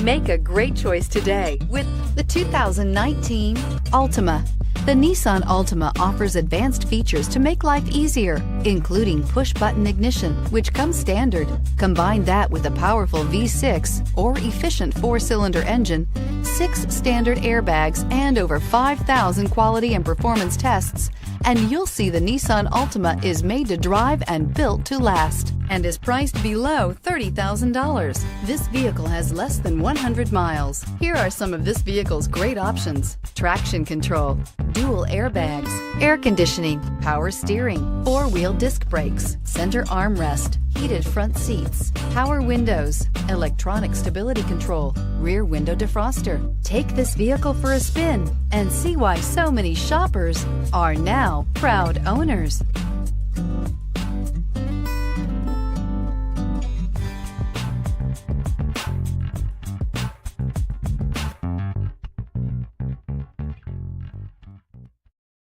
Make a great choice today with the 2019 Altima. The Nissan Altima offers advanced features to make life easier, including push-button ignition, which comes standard. Combine that with a powerful V6 or efficient 4-cylinder engine, 6 standard airbags, and over 5,000 quality and performance tests, and you'll see the Nissan Altima is made to drive and built to last, and is priced below $30,000. This vehicle has less than 100 miles. Here are some of this vehicle's great options: traction control, dual airbags, air conditioning, power steering, 4-wheel disc brakes, center armrest, heated front seats, power windows, electronic stability control, rear window defroster. Take this vehicle for a spin and see why so many shoppers are now proud owners.